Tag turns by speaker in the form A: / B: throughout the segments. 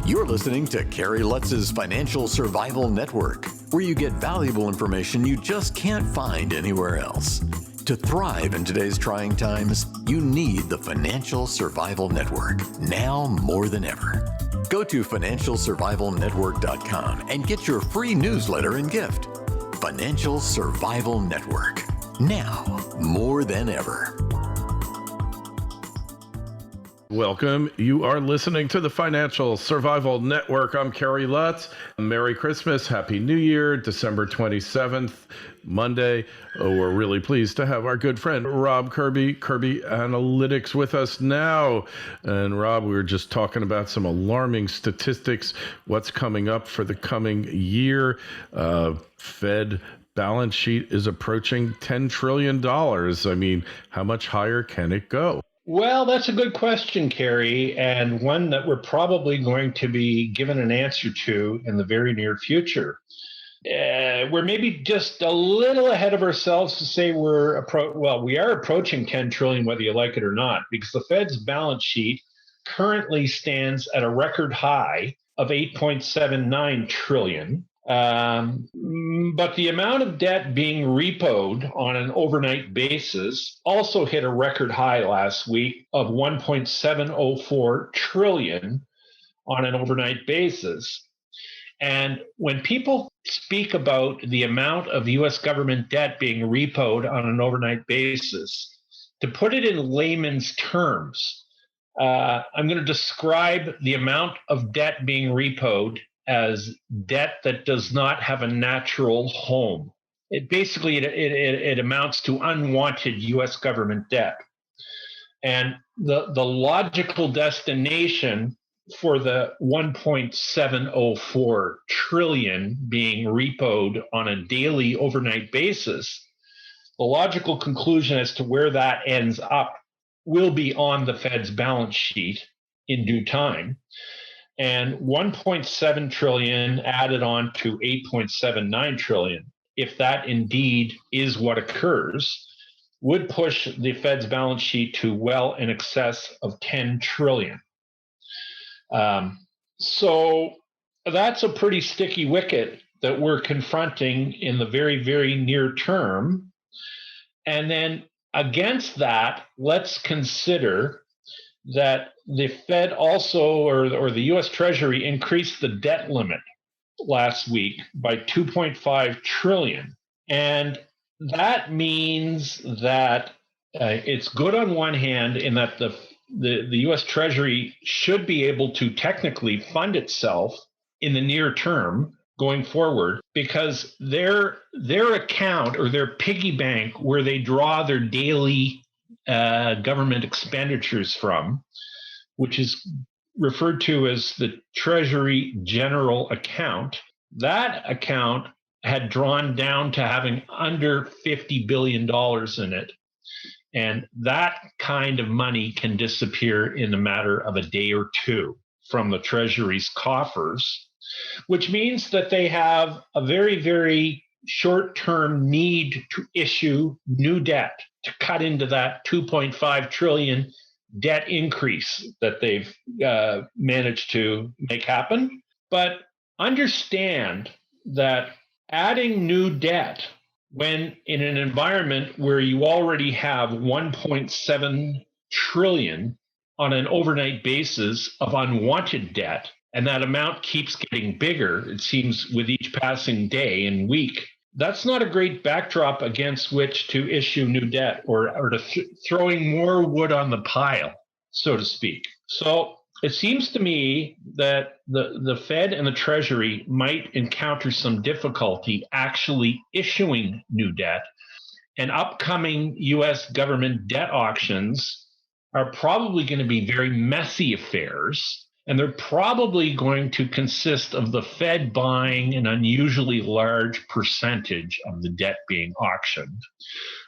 A: You're listening to Kerry Lutz's Financial Survival Network, where you get valuable information you just can't find anywhere else. To thrive in today's trying times, you need the Financial Survival Network, now more than ever. Go to financialsurvivalnetwork.com and get your free newsletter and gift. Financial Survival Network, now more than ever.
B: Welcome. You are listening to the Financial Survival Network. I'm Kerry Lutz. Merry Christmas. Happy New Year. December 27th, Monday. We're really pleased to have our good friend Rob Kirby Analytics with us now. And Rob, we were just talking about some alarming statistics. What's coming up for the coming year? Fed balance sheet is approaching $10 trillion. I mean, how much higher can it go?
C: Well, that's a good question, Kerry, and one that we're probably going to be given an answer to in the very near future. We're maybe just a little ahead of ourselves to say we are approaching 10 trillion, whether you like it or not, because the Fed's balance sheet currently stands at a record high of 8.79 trillion. But the amount of debt being repoed on an overnight basis also hit a record high last week of 1.704 trillion on an overnight basis. And when people speak about the amount of US government debt being repoed on an overnight basis, to put it in layman's terms, I'm going to describe the amount of debt being repoed as debt that does not have a natural home. It amounts to unwanted U.S. government debt. And the logical destination for the 1.704 trillion being repoed on a daily overnight basis, the logical conclusion as to where that ends up will be on the Fed's balance sheet in due time. And 1.7 trillion added on to 8.79 trillion, if that indeed is what occurs, would push the Fed's balance sheet to well in excess of 10 trillion. So that's a pretty sticky wicket that we're confronting in the very, very near term. And then against that, let's consider that the Fed also, or the US Treasury, increased the debt limit last week by 2.5 trillion. And that means that it's good on one hand in that the US Treasury should be able to technically fund itself in the near term going forward, because their account or their piggy bank where they draw their daily government expenditures from, which is referred to as the Treasury General Account, that account had drawn down to having under $50 billion in it. And that kind of money can disappear in a matter of a day or two from the Treasury's coffers, which means that they have a very, very short-term need to issue new debt to cut into that 2.5 trillion debt increase that they've managed to make happen. But understand that adding new debt when in an environment where you already have 1.7 trillion on an overnight basis of unwanted debt, and that amount keeps getting bigger, it seems, with each passing day and week, that's not a great backdrop against which to issue new debt or to throwing more wood on the pile, so to speak. So it seems to me that the Fed and the Treasury might encounter some difficulty actually issuing new debt, and upcoming U.S. government debt auctions are probably going to be very messy affairs. And they're probably going to consist of the Fed buying an unusually large percentage of the debt being auctioned,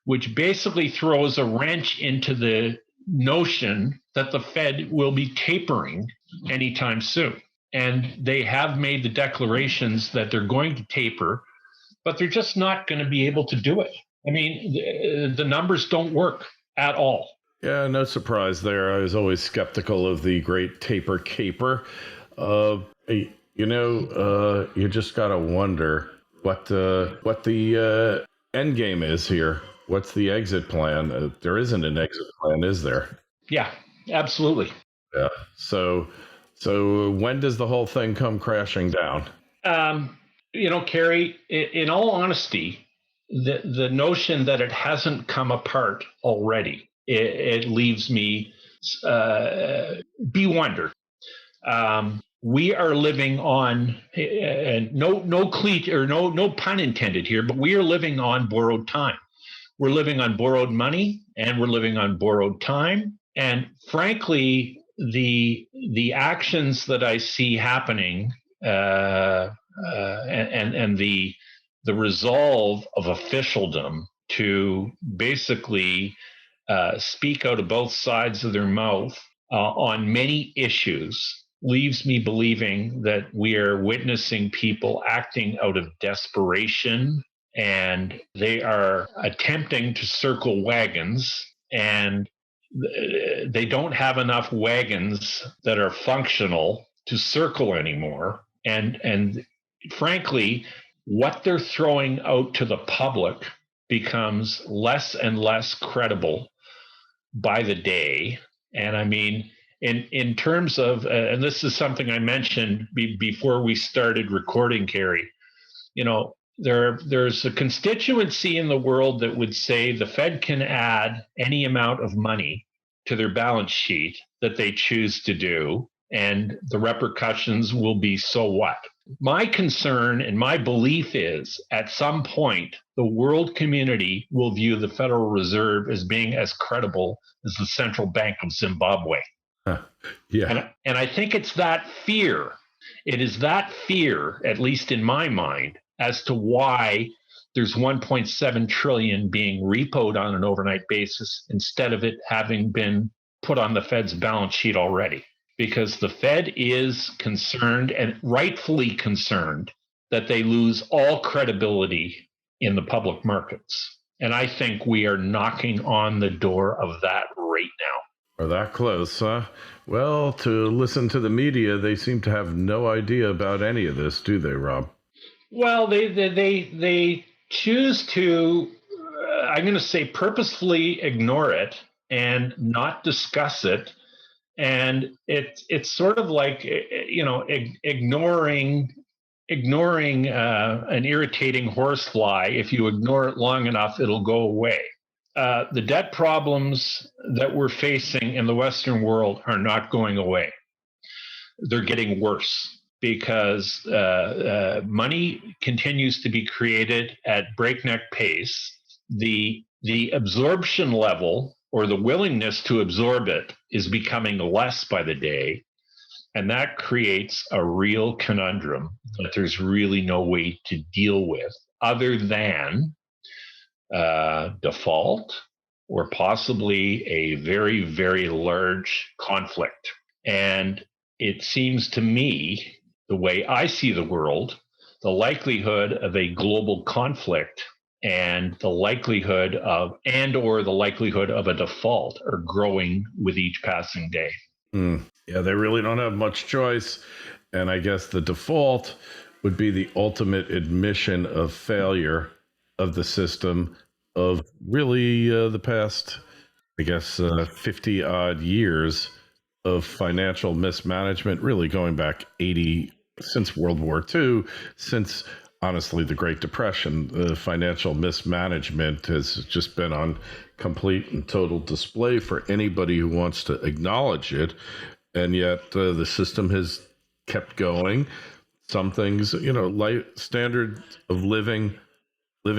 C: which basically throws a wrench into the notion that the Fed will be tapering anytime soon. And they have made the declarations that they're going to taper, but they're just not going to be able to do it. I mean, the numbers don't work at all.
B: Yeah, no surprise there. I was always skeptical of the great taper caper. You just gotta wonder what the end game is here. What's the exit plan? There isn't an exit plan, is there?
C: Yeah, absolutely.
B: Yeah. So when does the whole thing come crashing down?
C: Kerry, in all honesty, the notion that it hasn't come apart already, it leaves me bewildered. We are living on, and no pun intended here, but we are living on borrowed time. We're living on borrowed money, and we're living on borrowed time. And frankly, the actions that I see happening, and the resolve of officialdom to basically speak out of both sides of their mouth on many issues leaves me believing that we are witnessing people acting out of desperation, and they are attempting to circle wagons, and they don't have enough wagons that are functional to circle anymore. And frankly, what they're throwing out to the public becomes less and less credible by the day. And I mean, in terms of, and this is something I mentioned before we started recording, Kerry, there's a constituency in the world that would say the Fed can add any amount of money to their balance sheet that they choose to do, and the repercussions will be so what. My concern and my belief is at some point, the world community will view the Federal Reserve as being as credible as the Central Bank of Zimbabwe.
B: Yeah.
C: And I think it's that fear. It is that fear, at least in my mind, as to why there's 1.7 trillion being repoed on an overnight basis instead of it having been put on the Fed's balance sheet already. Because the Fed is concerned, and rightfully concerned, that they lose all credibility in the public markets. And I think we are knocking on the door of that right now.
B: Are that close, huh? Well, to listen to the media, they seem to have no idea about any of this, do they, Rob?
C: Well, they choose to, I'm going to say, purposefully ignore it and not discuss it. And it's sort of like, ignoring an irritating horsefly. If you ignore it long enough, it'll go away. The debt problems that we're facing in the Western world are not going away. They're getting worse because money continues to be created at breakneck pace. The absorption level, or the willingness to absorb it, is becoming less by the day. And that creates a real conundrum that there's really no way to deal with other than default, or possibly a very, very large conflict. And it seems to me, the way I see the world, the likelihood of a global conflict and the likelihood of a default are growing with each passing day.
B: Yeah, they really don't have much choice. And I guess the default would be the ultimate admission of failure of the system of really the past, 50 odd years of financial mismanagement, really going back 80, since World War II, since honestly the Great Depression. The financial mismanagement has just been on complete and total display for anybody who wants to acknowledge it. And yet the system has kept going. Some things, life standards of living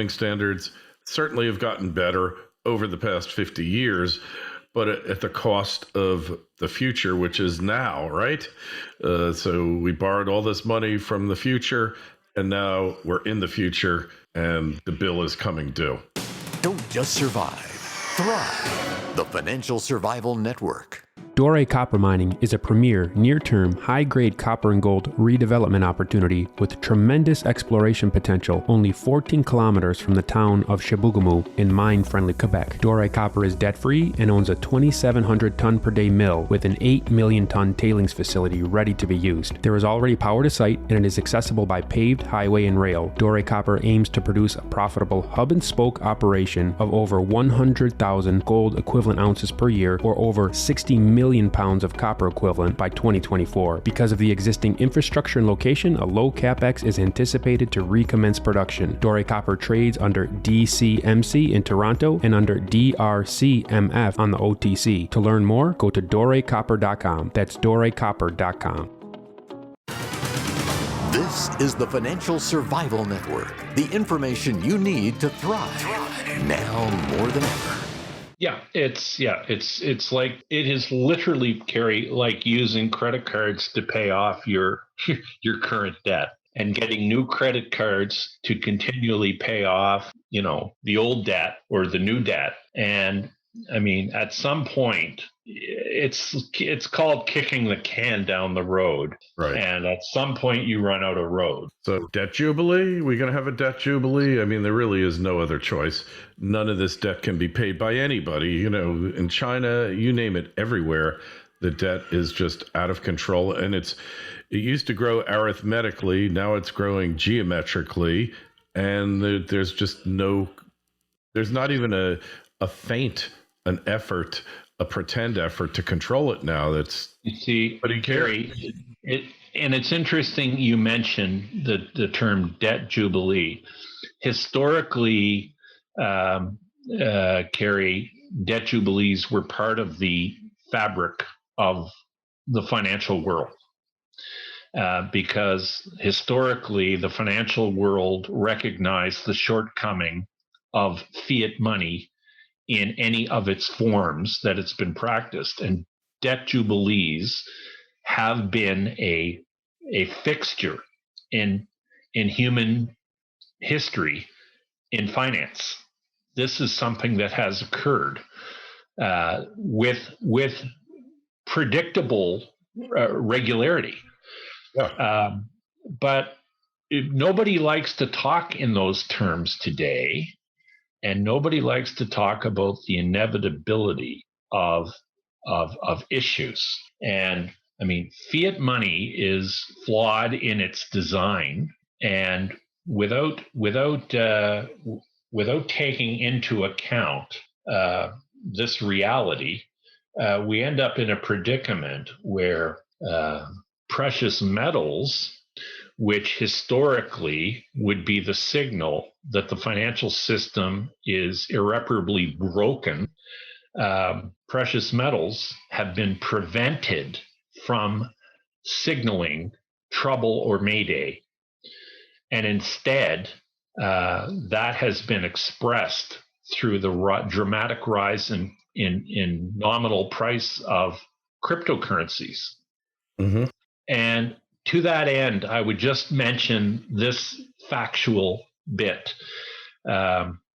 B: standards certainly have gotten better over the past 50 years, but at the cost of the future, which is now, right? So we borrowed all this money from the future, and now we're in the future, and the bill is coming due.
A: Don't just survive, thrive. The Financial Survival Network.
D: Doré Copper Mining is a premier, near-term, high-grade copper and gold redevelopment opportunity with tremendous exploration potential only 14 kilometers from the town of Chibougamau in mine-friendly Quebec. Doré Copper is debt-free and owns a 2,700-ton-per-day mill with an 8 million-ton tailings facility ready to be used. There is already power to site, and it is accessible by paved highway and rail. Doré Copper aims to produce a profitable hub-and-spoke operation of over 100,000 gold equivalent ounces per year, or over 60 million pounds of copper equivalent by 2024. Because of the existing infrastructure and location, a low capex is anticipated to recommence production. Doré Copper trades under DCMC in Toronto and under DRCMF on the OTC. To learn more, go to dorecopper.com. That's dorecopper.com.
A: This is the Financial Survival Network, the information you need to thrive now more than ever.
C: It's like, it is literally, Kerry, like using credit cards to pay off your current debt and getting new credit cards to continually pay off, the old debt or the new debt. And I mean, at some point, it's called kicking the can down the road.
B: Right.
C: And at some point, you run out of road.
B: So debt jubilee? We're going to have a debt jubilee? I mean, there really is no other choice. None of this debt can be paid by anybody. In China, you name it, everywhere, the debt is just out of control. And it used to grow arithmetically. Now it's growing geometrically. And there's not even a feint, an effort, a pretend effort to control it now.
C: You see, Kerry, it's interesting you mentioned the term debt jubilee. Historically, Kerry, debt jubilees were part of the fabric of the financial world. Because historically, the financial world recognized the shortcoming of fiat money in any of its forms that it's been practiced. And debt jubilees have been a fixture in human history in finance. This is something that has occurred with predictable regularity.
B: Yeah.
C: But nobody likes to talk in those terms today. And nobody likes to talk about the inevitability of issues. And I mean, fiat money is flawed in its design, and without taking into account this reality, we end up in a predicament where precious metals, which historically would be the signal that the financial system is irreparably broken, precious metals have been prevented from signaling trouble or mayday. And instead, that has been expressed through the dramatic rise in nominal price of cryptocurrencies.
B: Mm-hmm.
C: And to that end, I would just mention this factual bit.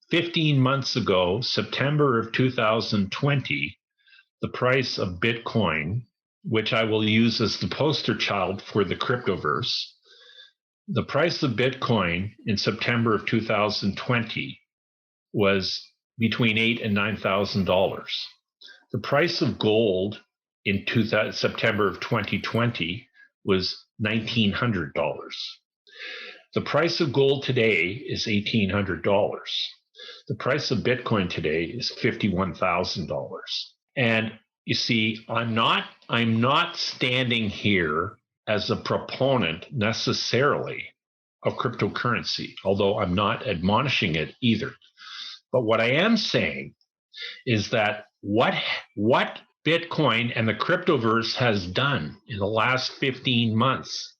C: 15 months ago, September of 2020, the price of Bitcoin, which I will use as the poster child for the cryptoverse, the price of Bitcoin in September of 2020 was between $8,000 and $9,000. The price of gold in September of 2020 was $1,900. The price of gold today is $1,800. The price of Bitcoin today is $51,000. And you see, I'm not standing here as a proponent necessarily of cryptocurrency, although I'm not admonishing it either. But what I am saying is that what Bitcoin and the cryptoverse has done in the last 15 months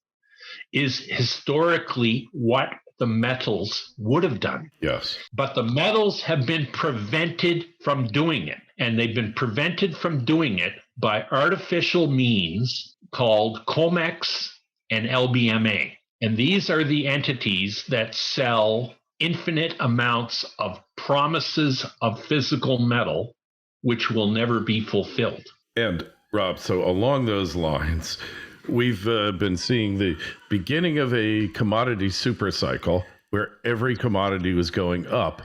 C: is historically what the metals would have done.
B: Yes.
C: But the metals have been prevented from doing it. And they've been prevented from doing it by artificial means called COMEX and LBMA. And these are the entities that sell infinite amounts of promises of physical metal, which will never be fulfilled.
B: And Rob, so along those lines, we've been seeing the beginning of a commodity super cycle where every commodity was going up,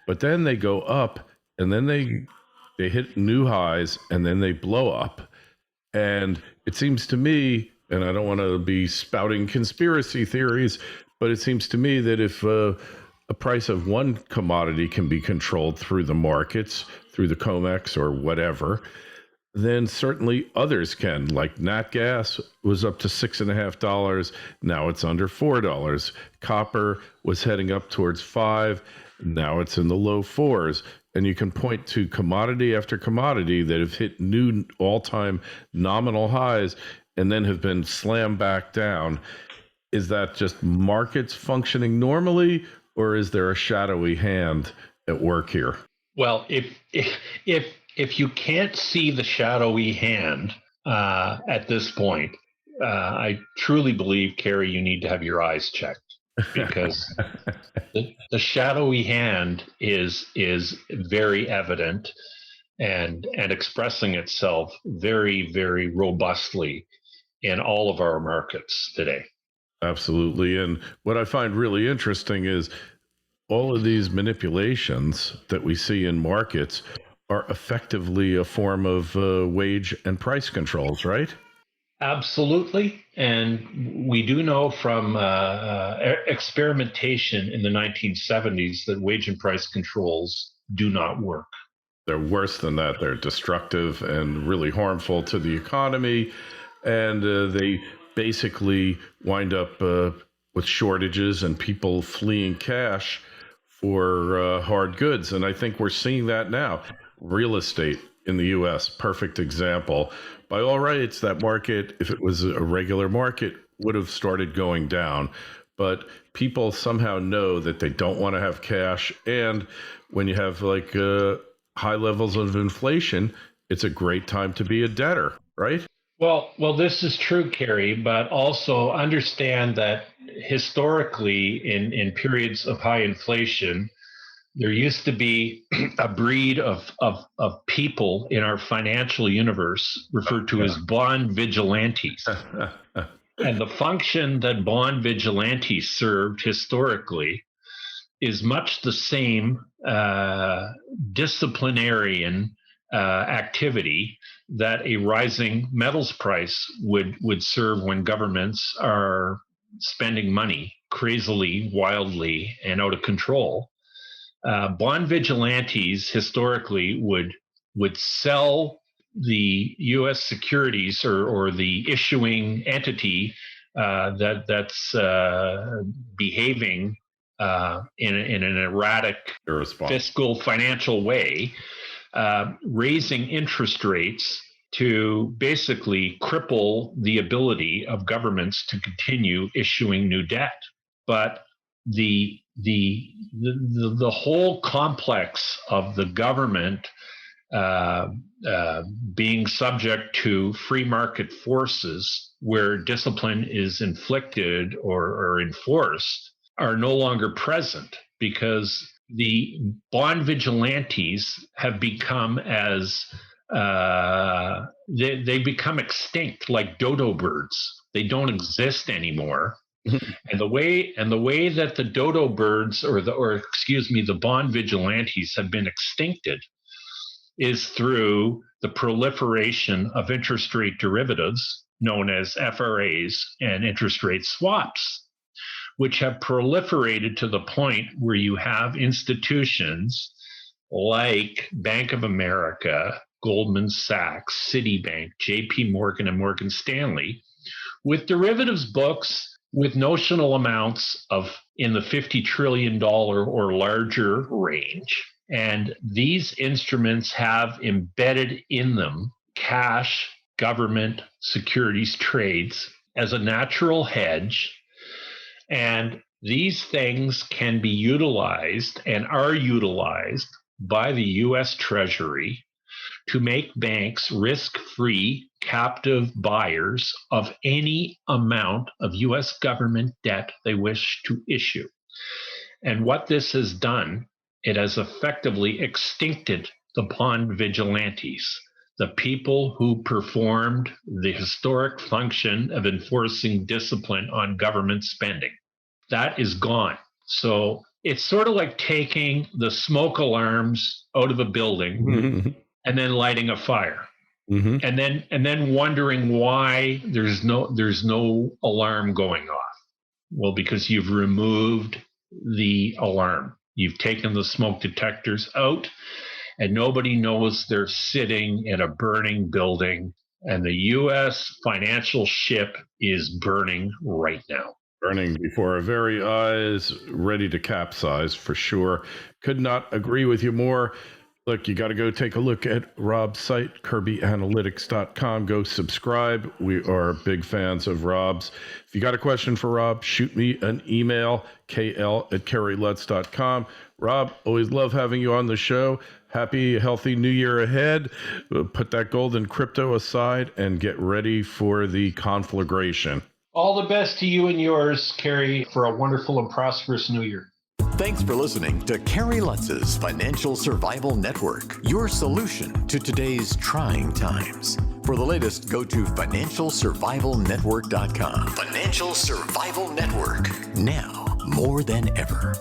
B: but then they go up and then they hit new highs and then they blow up. And it seems to me, and I don't want to be spouting conspiracy theories, but it seems to me that if a price of one commodity can be controlled through the markets, through the COMEX or whatever, then certainly others can. Like nat gas was up to $6.50. Now it's under $4. Copper was heading up towards $5. Now it's in the low fours. And you can point to commodity after commodity that have hit new all-time nominal highs and then have been slammed back down. Is that just markets functioning normally, or is there a shadowy hand at work here?
C: Well, if you can't see the shadowy hand at this point, I truly believe, Kerry, you need to have your eyes checked, because the shadowy hand is very evident and expressing itself very, very robustly in all of our markets today.
B: Absolutely. And what I find really interesting is all of these manipulations that we see in markets are effectively a form of wage and price controls, right?
C: Absolutely. And we do know from experimentation in the 1970s that wage and price controls do not work.
B: They're worse than that. They're destructive and really harmful to the economy. And they basically wind up with shortages and people fleeing cash for hard goods. And I think we're seeing that now. Real estate in the US, perfect example. By all rights, that market, if it was a regular market, would have started going down. But people somehow know that they don't want to have cash. And when you have like high levels of inflation, it's a great time to be a debtor, right?
C: Well, this is true, Kerry, but also understand that historically, in periods of high inflation, there used to be a breed of people in our financial universe referred to as bond vigilantes. And the function that bond vigilantes served historically is much the same disciplinarian activity that a rising metals price would serve when governments are spending money crazily, wildly, and out of control. Bond vigilantes historically would sell the U.S. securities or the issuing entity that's behaving in an erratic fiscal financial way, raising interest rates to basically cripple the ability of governments to continue issuing new debt. But the whole complex of the government being subject to free market forces where discipline is inflicted or enforced are no longer present, because the bond vigilantes have become they become extinct, like dodo birds. They don't exist anymore. And the way that the dodo birds the bond vigilantes have been extincted is through the proliferation of interest rate derivatives known as FRAs and interest rate swaps, which have proliferated to the point where you have institutions like Bank of America, Goldman Sachs, Citibank, JP Morgan, and Morgan Stanley with derivatives books with notional amounts in the $50 trillion or larger range. And these instruments have embedded in them cash, government, securities trades as a natural hedge. And these things can be utilized and are utilized by the US Treasury to make banks risk-free captive buyers of any amount of US government debt they wish to issue. And what this has done, it has effectively extincted the bond vigilantes. the people who performed the historic function of enforcing discipline on government spending. That is gone. So it's sort of like taking the smoke alarms out of a building and then lighting a fire. And then wondering why there's no alarm going off. Well, because you've removed the alarm. You've taken the smoke detectors out, and nobody knows they're sitting in a burning building, and the US financial ship is burning right now.
B: Burning before our very eyes, ready to capsize for sure. Could not agree with you more. Look, you got to go take a look at Rob's site, kirbyanalytics.com. Go subscribe. We are big fans of Rob's. If you got a question for Rob, shoot me an email, kl@kerrylutz.com. Rob, always love having you on the show. Happy, healthy new year ahead. Put that gold and crypto aside and get ready for the conflagration.
C: All the best to you and yours, Kerry, for a wonderful and prosperous new year.
A: Thanks for listening to Kerry Lutz's Financial Survival Network, your solution to today's trying times. For the latest, go to financialsurvivalnetwork.com. Financial Survival Network, now more than ever.